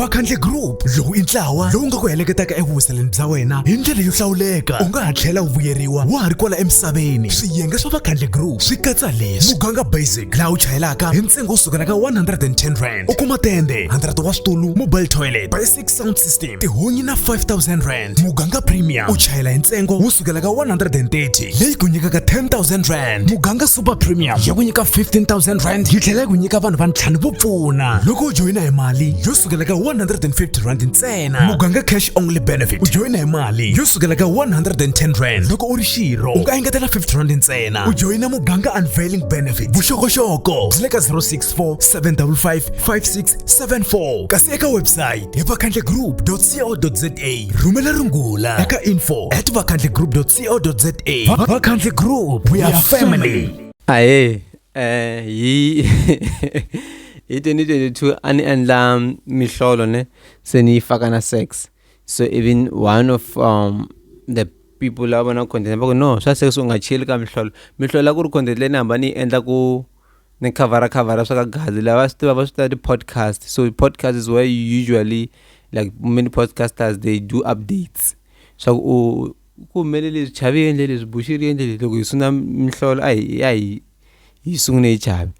Vakhandle Group lowu i ntlawa lowu nga ku heleketaka evuwiseleni bya wena hi ndlela yo hlawuleka. U nga ha tlhela u vuyeriwa wa ha ri kwala emisaveni. Swiyenge swa Vakhandle Group swi katsa leswi: muganga basic laha u chayelaka hi ntsengo wo sukela ka 110 rand. U kuma tende 100 wa switulu, mobile toilet, basic sound system, tihunyi na 5000 rand. Muganga premium u chayela hi ntsengo wo sukela ka 130 leyi ku nyikaka 10,000 rand. Muganga super premium ya ku nyika 15,000 rand yi tlhela ku nyika vanhu va ntlhanu vo pfuna loko u joyina hi mali yo sukela ka 150 rand ntsena. Muganga cash only benefit u joyina hi mali yo sukela ka 110 rand loko u ri xirho u nga engetela 50 rand ntsena. U joyina muganga unveiling benefit vuxokoxoko byi le ka 064 755 5674 kasi eka website hi vakhandlegroup.co.za. Rhumela rungula eka info@vakhandlegroup.co.za. Vakhandle Group, we are family. Hi 2022 ani endla mihlolo ne se ni faka na sex. So even one of the people lava na content ba no swa sex u nga chili ka mihlolo la ku ri content leyi hamba ni endla ku ni cover swa ka gazi lava swi va swi podcast. So podcast is where you usually, like many podcasters, they do updates. So ku melele chavi endle leswi bushiri endle loko hi suna mihlolo ai hi sungune chavi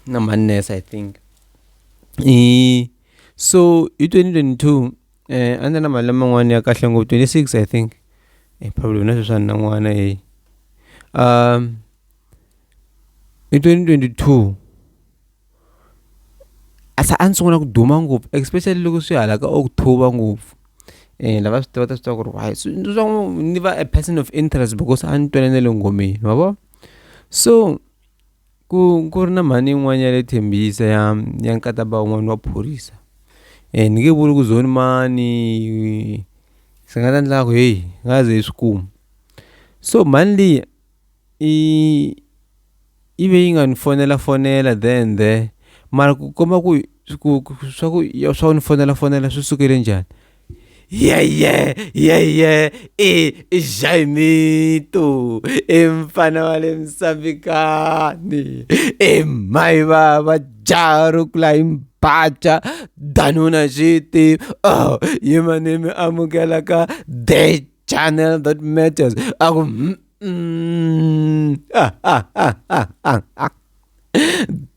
na madness, I think. So 2022 andana mali man'wana ya kahle ngopfu 26 I think probably na sweswi na n'wana in 2022 asa ansungula ku duma ngopfu, especially loko swi hala ka October ngopfu. Lava swi tiva ku ri why so ni va a person of interest because a ni twanene le ngomeni wabo. So ku ri na mhani yin'wana ya le Thembisa ya nkata ba un'wana wa phorisa. Ni nge vuli ku zoni mani se nga ta endla ku hey ngaze hi swikuma. So mhani leyi ive yi nga ni fonela then there mara ku komba ku swa ni fonela swi sukele njhani. Jaimito mfana wa le Msambikani mai baba jaru kula impacha danuna shiti yimane mi amukela ka the channel that matters aku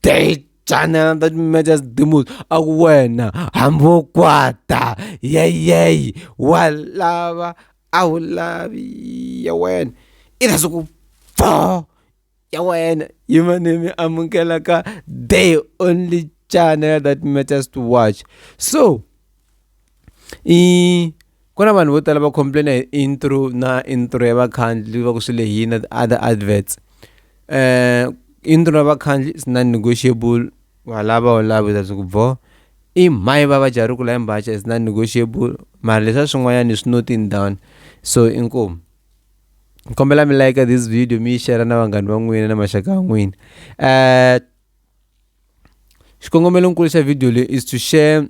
the channel that matters the most akuwena hambokwata walava awulavi ya wena ina suku ya wena yimanemi amukela ka the only channel that matters to watch. So kuna vanhu vo tala va complain hi intro ya Vakhandle va ku swi lehina other adverts. Intro ya Vakhandle is non-negotiable. Walava that's ku mai baba jaru kula imbacha is non-negotiable. Mara leswa swin'wanyana is noting down. So inkomu kombela mi like this video, mi share na vanghani va n'wina na maxaka ya n'wina. Xikongomelo nkulu xa video leyi is to share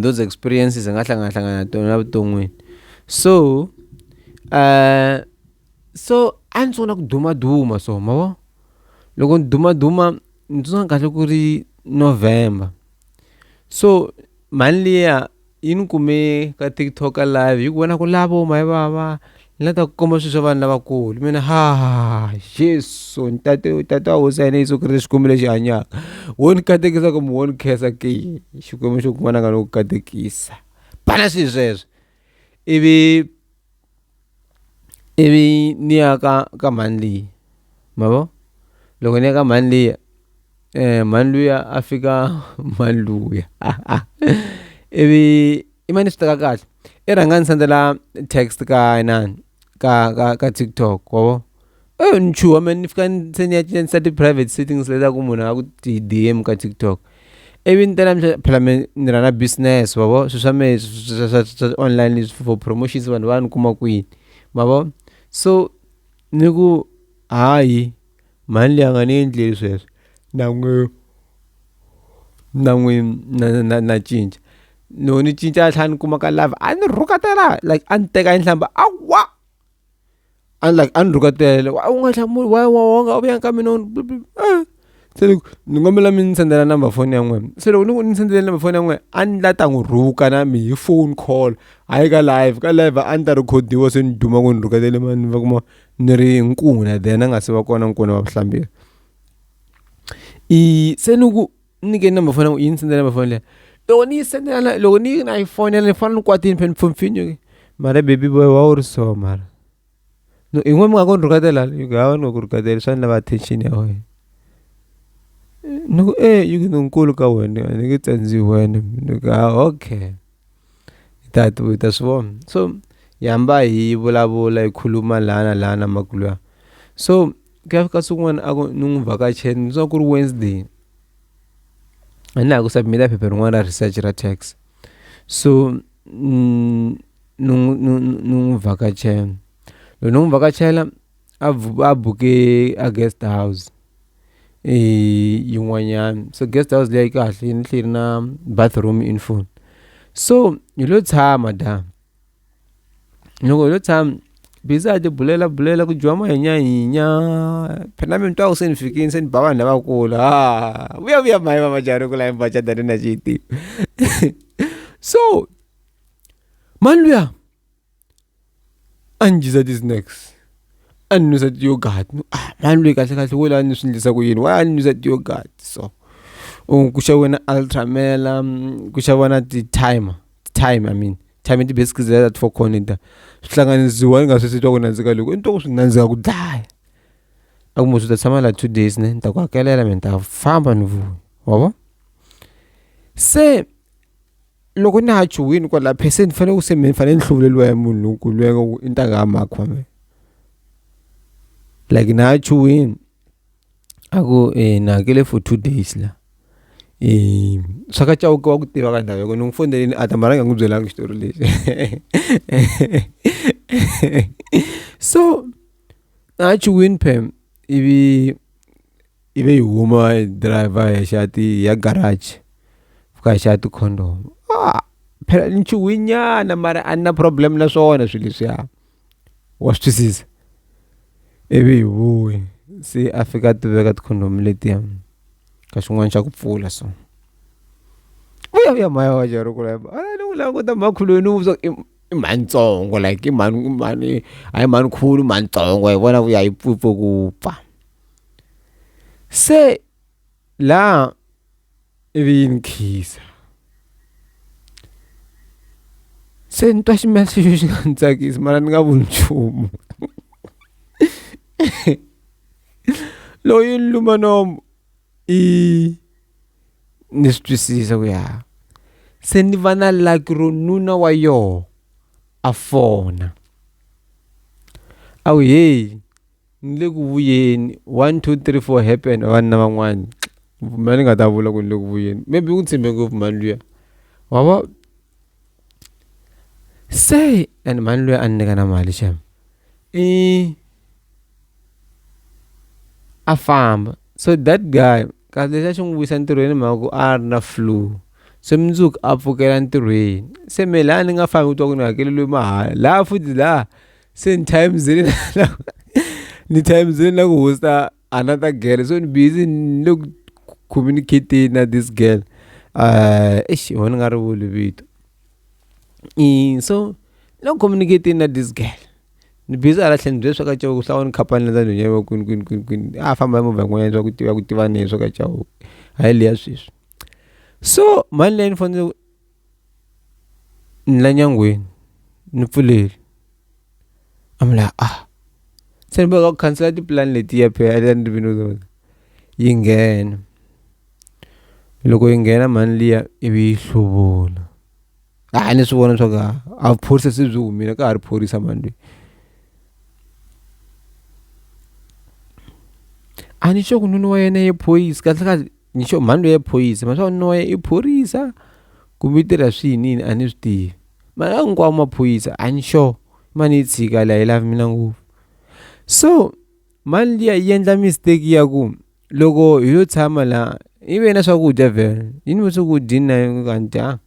those experiences nga hlangana na tona vuton'wini. So a ni sungula ku duma so mavo loko ni duma ni tsundzuka kahle ku ri November. So mali liya yi ni kume ka TikTok live yi ku vona ku lavo mai bava ni lata ku komba swilo swa vanhu lavakulu mina Jesu tata wa hosi ya yena Yesu Kreste xikwembu lexi hanyaka wo ni katekisa kumbe wo ni khensa ke xikwembu xo kuma na nga no ku katekisa bana swilo sweswo ivi ni ya ka mani leyi mavo loko ni ya ka mani leyi mani luya a fika mani luya ivi i mani swi teka kahle i rhanga ni sendela text ka TikTok wavo ni chuha man ni fika se ni ya cinca ti-private settings leta ku munhu a ku ti-DM ka TikTok ivi ni tela phela ni rana business wavo swilo swa mehe swa online for promotions vanhu va ni kuma kwini mavo. So ni ku hayi mali leyi a nga ni endleli sweswo na cinca no ni cinca a tlhela ni kuma ka live a ni rhukatela like a ni teka nhlamba awa a ni rhukatela u nga hlamuli wa nga vuya ka mina se loko ni kombela mi ni sendela number phone ya n'wina se loko ni sendela number phone ya n'wina a ni la ta n'wi rhuka na mi hi phone call hayi ka live a ni ta rekhodiwa se ni duma ku ni rhuketele mani va kuma ni ri nkuna then a nga se va kona nkuna wa vuhlamberi se ni ku nyike number phone yi ni sendela number phone leya loko ni na iPhone ni fanele ni kwatini phela ni pfhumpfinyo mara baby boy wa u ri so mara no in'we mi nga ku ni rhuketela you ga ni ku rhuketela swa ni lava attention ya wena ni ku yi ku nkulu ka wena ni nge tsandziwi wena ni ku okay hi ta swi vona so hi hamba hi vulavula hi khuluma lana makulu ya so ku ya fika swin'wana a ku ni n'wi vhakacheni ni swa ku ri Wednesday a ni la ku submit phepha rin'wana ra research ra tax so ni n'wi vhakachela loko ni n'wi vhakachela a buke a guest house yin'wanyana so guest house leyi kahle ni tlhela na bathroom in full so hi lo tshama loko hi lo tshama busy a ti bulela ku dyiwa mahinyahinya phela mi twa ku se ni fikini se ni ba vanhu lavakulu vuya mahi va majari ku la embachatani na xiyitivi so mani luya a ni dyisa ti-snacks a ni nwisa ti-yogurt mani loyi kahle wo la ni swi endlisa ku yini wa a ni nwisa ti-yogurt so ku xaviwe na Ultramela ku xaviwa na time ti-biscuits leta ti fokhonita swi hlanganisiwa ni nga swi twa ku nandzika loko ni twa ku swi nandzika ku dlaya a ku mo swi ta tshama la 2 days ni ta ku hakelela mi ni ta famba ni vuya wavo se loko ni ha chuwini kwala pheseni fanele ku se mi fanele ni hluvuleliwa ya munhu lonkulu loyi nga ku i ntanga makwa me like na ha chuwini a ku na hakele for 2 days la swa ka cawuka wa ku tiva ka ndhawu yako ni n'wi foneleni a ta mara nga n'wi byelanga xitori lexi so na ha chuwini phem ivi hi huma driver ya garage fika hi xava ti-condom phela ni chuwinyana mara a ni na problem na swona swilo leswiya wa swi twisisa ivi hi vuye se a fika a ti veka ti-condom letiya ka xin'wana xa ku pfula so vuya maya wa jari ku la ni n'wi languta makhulu ni n'wi i mantsongo like i mani a hi mani khulu mantsongo hi vona vuya hi pfupfu ku pfa se la ivi yi ni khisa se ni twa ximela xexo xi nga ni tsakisi mara ni nga vuli nchumu loyi ni luma nomu ni swi twisisa ku ya se ni va na lucky ro nuna wa yoho a fona a wu hey ni le ku vuyeni 1 2 3 4 happen vanhu na van'wani mani nga ta vula ku ni le ku vuyeni maybe u tshembe ngopfu mani luya wava se and mani luya a ni nyika na mali xana a famba so that guy kasi lexi a xi n'wi vuyisa ntirhweni mhaka ku a ri na flu se mundzuku a pfukela ntirhweni se me laha ni nga fambi u twa ku ni hakeleliwe mahala laha futhi laha se ni timezile na ku hosta another girl so ni busy ni le ku communicate na this girl ni nga ri vuli vito so no communicate na this girl ni busy ala tlhelo bye swa ka cawu ku hlawa ni khampani na nhonyeva kwini a famba hi movha n'wanyana swa ku tiva ni swa ka cawu hayi liya sweswi so mali leyi ni fanele ni la nyangweni ni pfuleli amla se ni boka ku cancela tipulani letiya phela ni vino yi nghena loko yi nghena mali liya ivi yi hluvula ni swi vona swa ku a vuphorisa se byi humile ka ha ri phorisa mani loyi a ni sure ku nuna wa yena ye phoyisa kahle ni sure mani loyi ya phoyisa ma swa nuna wa yena i phorisa kumbe i tirha swiyinini a ni swi tivi mara hinkwawo maphoyisa a ni sure mani yi tshika laha yi lavi mina ngopfu so mali liya yi endla mistake ya ku loko hi lo tshama laha yi ve na swakudya vhele yi ni ve swakudyini na ka ni dyanga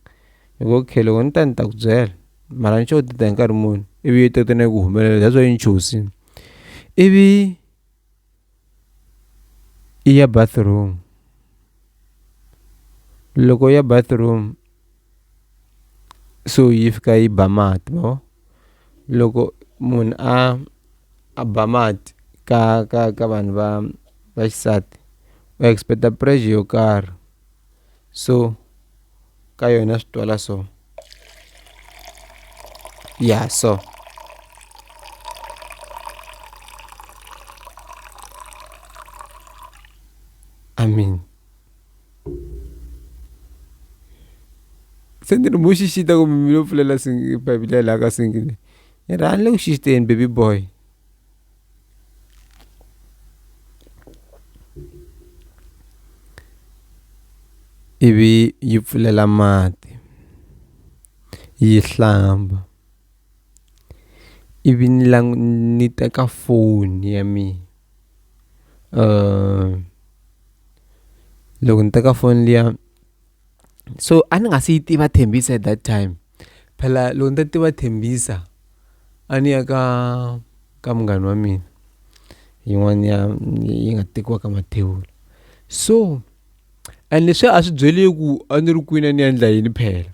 loko okay loko ni ta ku byela mara ni sure ti ta hi nkarhi muni ivi yi teka na ku humelela that's why yi ni chosini ivi i ya bathroom loko ya bathroom so yi fika yi ba mati ma loko munhu a ba mati ka vanhu va xisati u expecta pressure yo karhi so ka yona swi twala so so I mean se ni ri mo xixita kumbe mi lo pfulela papila laha ka sinki leyi ni ri a ni le ku xixiteni baby boy ivi yi pfulela mati yi hlamba ivi ni teka foni ya mina loko ni teka foni liya so a ni nga se yi tiva Thembisa at that time phela loko ni ta tiva Thembisa a ni ya ka munghana wa mina yin'wana yi nga tekiwa ka Mathewula so and leswi a swi byele ku a ni ri kwini a ni endla yini phela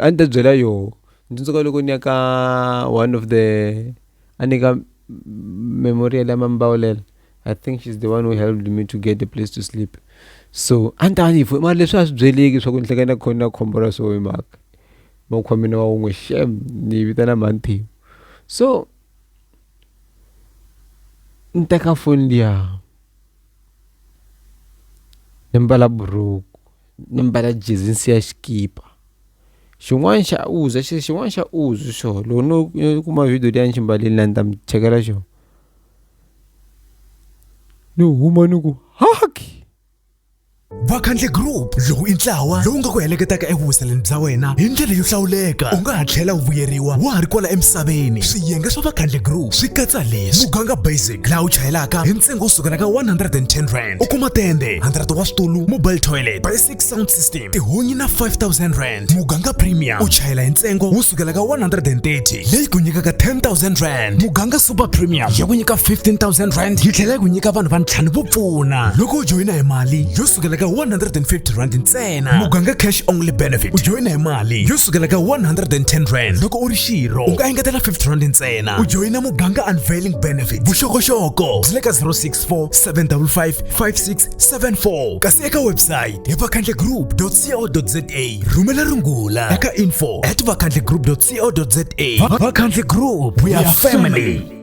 a ni ta byela yoho ndzi tsundzuka loko ni ya ka one of the a ni ka memorial ya Mambawulela I think she's the one who helped me to get a place to sleep so a ni ta ni mara leswi a swi byeleki swa ku ni hleketa khona na khombo ra so hi mhaka makhwamini wa wun'we shem ni vitana Manthiwu so ni teka foni liya ni mbala buruku ni mbala jezi ni siya xikipa xin'wana xa uzu xo loko no kuma video liya ni xi mbalini la ni ta mi chekela xo ni huma ni ku haki Vakhandle Group lowu i ntlawa lowu nga ku heleketaka evuhuseleni bya wena hi ndlela yo hlawuleka u nga ha tlhela u vuyeriwa wa ha ri kwala emisaveni swiyenge swa Vakhandle Group swi katsa leswi muganga basic laha u chayelaka hi ntsengo wo sukela ka 110 rand u kuma tende 100 wa switulu mobile toilet basic sound system tihunyi na 5000 rand muganga premium u chayela hi ntsengo wo sukela ka 130 leyi ku nyikaka 10000 rand muganga super premium ya ku nyika 15000 rand yi tlhela ku nyika vanhu va ntlhanu vo pfuna loko u joyina hi mali yo sukela ka 150 rand ntsena muganga cash only benefit u joyina hi mali yo sukela ka 110 rand loko u ri xirho u nga engetela 50 rand ntsena u joyina muganga unveiling benefit vuxokoxoko byi le ka 064 755 5674 kasi eka website hi vakhandlegroup.co.za rhumela rungula eka info@vakhandlegroup.co.za Vakhandle Group we are family.